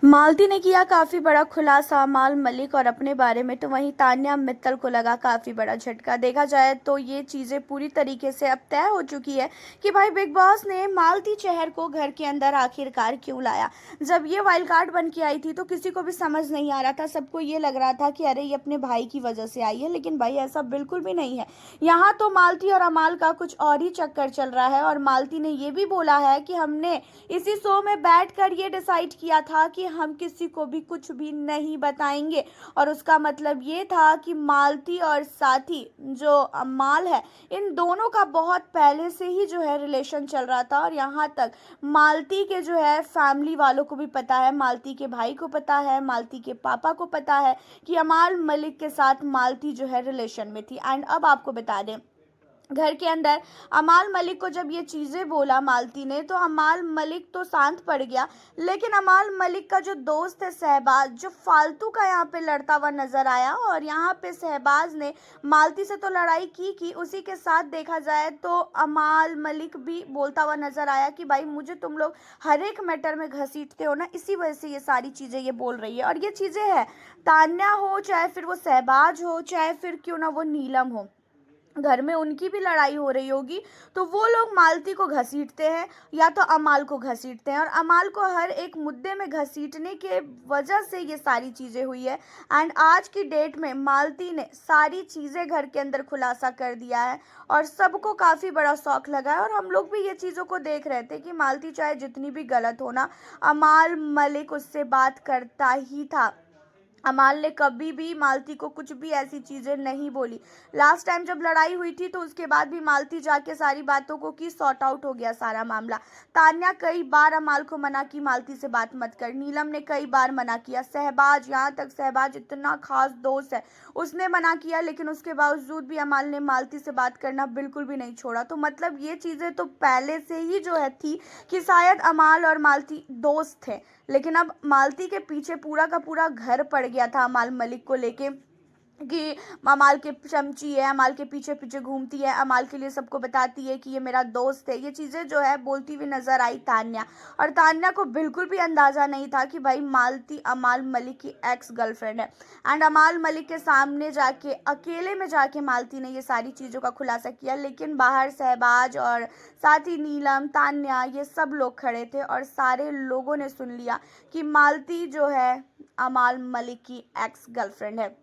मालती ने किया काफी बड़ा खुलासा अमाल मलिक और अपने बारे में, तो वहीं तान्या मित्तल को लगा काफी बड़ा झटका। देखा जाए तो ये चीजें पूरी तरीके से अब तय हो चुकी है कि भाई बिग बॉस ने मालती चहर को घर के अंदर आखिरकार क्यों लाया। जब ये वाइल्ड कार्ड बन के आई थी तो किसी को भी समझ नहीं आ रहा था, सबको ये लग रहा था कि अरे ये अपने भाई की वजह से आई है, लेकिन भाई ऐसा बिल्कुल भी नहीं है। यहाँ तो मालती और अमाल का कुछ और ही चक्कर चल रहा है और मालती ने ये भी बोला है कि हमने इसी शो में बैठकर ये डिसाइड किया था कि हम किसी को भी कुछ भी नहीं बताएंगे। और उसका मतलब ये था कि मालती और साथी जो अमाल है, इन दोनों का बहुत पहले से ही जो है रिलेशन चल रहा था। और यहाँ तक मालती के जो है फैमिली वालों को भी पता है, मालती के भाई को पता है, मालती के पापा को पता है कि अमाल मलिक के साथ मालती जो है रिलेशन में थी। एंड अब आपको बता दें, घर के अंदर अमाल मलिक को जब ये चीज़ें बोला मालती ने, तो अमाल मलिक तो शांत पड़ गया। लेकिन अमाल मलिक का जो दोस्त है शहबाज, जो फालतू का यहाँ पे लड़ता हुआ नजर आया, और यहाँ पे शहबाज ने मालती से तो लड़ाई की उसी के साथ देखा जाए तो अमाल मलिक भी बोलता हुआ नजर आया कि भाई मुझे तुम लोग हर एक मैटर में घसीटते हो ना, इसी वजह से ये सारी चीज़ें ये बोल रही है। और ये चीज़ें है, तान्या हो चाहे फिर वो शहबाज हो, चाहे फिर क्यों ना वो नीलम हो, घर में उनकी भी लड़ाई हो रही होगी तो वो लोग मालती को घसीटते हैं या तो अमाल को घसीटते हैं, और अमाल को हर एक मुद्दे में घसीटने के वजह से ये सारी चीज़ें हुई है। एंड आज की डेट में मालती ने सारी चीज़ें घर के अंदर खुलासा कर दिया है और सबको काफ़ी बड़ा शौक लगा है। और हम लोग भी ये चीज़ों को देख रहे थे कि मालती चाहे जितनी भी गलत हो ना, अमाल मलिक उससे बात करता ही था। अमाल ने कभी भी मालती को कुछ भी ऐसी चीज़ें नहीं बोली। लास्ट टाइम जब लड़ाई हुई थी तो उसके बाद भी मालती जाके सारी बातों को की, सॉर्ट आउट हो गया सारा मामला। तान्या कई बार अमाल को मना की मालती से बात मत कर, नीलम ने कई बार मना किया, शहबाज, यहाँ तक शहबाज इतना खास दोस्त है उसने मना किया, लेकिन उसके बावजूद भी अमाल ने मालती से बात करना बिल्कुल भी नहीं छोड़ा। तो मतलब ये चीज़ें तो पहले से ही जो है थी कि शायद अमाल और मालती दोस्त थे, लेकिन अब मालती के पीछे पूरा का पूरा घर पड़ गया था अमाल मलिक को लेके कि अमाल के चमची है, अमाल के पीछे पीछे घूमती है, अमाल के लिए सबको बताती है कि ये मेरा दोस्त है। ये चीज़ें जो है बोलती हुई नजर आई तान्या, और तान्या को बिल्कुल भी अंदाज़ा नहीं था कि भाई मालती अमाल मलिक की एक्स गर्लफ्रेंड है। एंड अमाल मलिक के सामने जाके, अकेले में जाके मालती ने ये सारी चीज़ों का खुलासा किया, लेकिन बाहर शहबाज और साथ ही नीलम, तान्या, ये सब लोग खड़े थे और सारे लोगों ने सुन लिया कि मालती जो है अमाल मलिक की एक्स गर्लफ्रेंड है।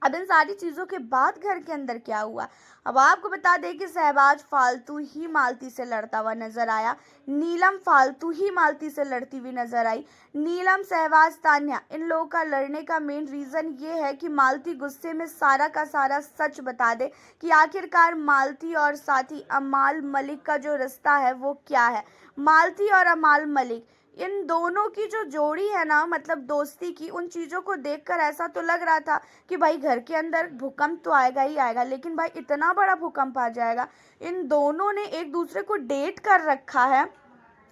अब इन सारी चीज़ों के बाद घर के अंदर क्या हुआ, अब आपको बता दें कि शहबाज फालतू ही मालती से लड़ता हुआ नजर आया, नीलम फालतू ही मालती से लड़ती हुई नजर आई। नीलम, शहबाज, तान्या, इन लोगों का लड़ने का मेन रीज़न ये है कि मालती गुस्से में सारा का सारा सच बता दे कि आखिरकार मालती और साथी अमाल मलिक का जो रिश्ता है वो क्या है। मालती और अमाल मलिक, इन दोनों की जो जोड़ी है ना, मतलब दोस्ती की, उन चीज़ों को देखकर ऐसा तो लग रहा था कि भाई घर के अंदर भूकंप तो आएगा ही आएगा, लेकिन भाई इतना बड़ा भूकंप आ जाएगा। इन दोनों ने एक दूसरे को डेट कर रखा है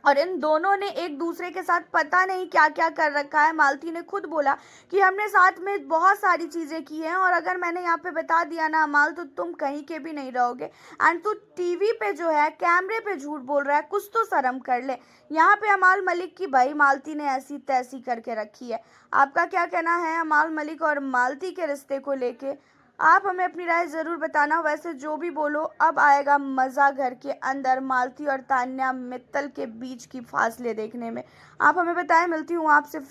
और इन दोनों ने एक दूसरे के साथ पता नहीं क्या क्या कर रखा है। मालती ने खुद बोला कि हमने साथ में बहुत सारी चीज़ें की हैं, और अगर मैंने यहाँ पे बता दिया ना अमाल, तो तुम कहीं के भी नहीं रहोगे। एंड तू टीवी पे जो है कैमरे पे झूठ बोल रहा है, कुछ तो शर्म कर ले। यहाँ पे अमाल मलिक की भाई मालती ने ऐसी तैसी करके रखी है। आपका क्या कहना है अमाल मलिक और मालती के रिश्ते को लेके? आप हमें अपनी राय ज़रूर बताना। वैसे जो भी बोलो, अब आएगा मज़ा घर के अंदर मालती और तान्या मित्तल के बीच की फासले देखने में। आप हमें बताएं, मिलती हूँ आपसे।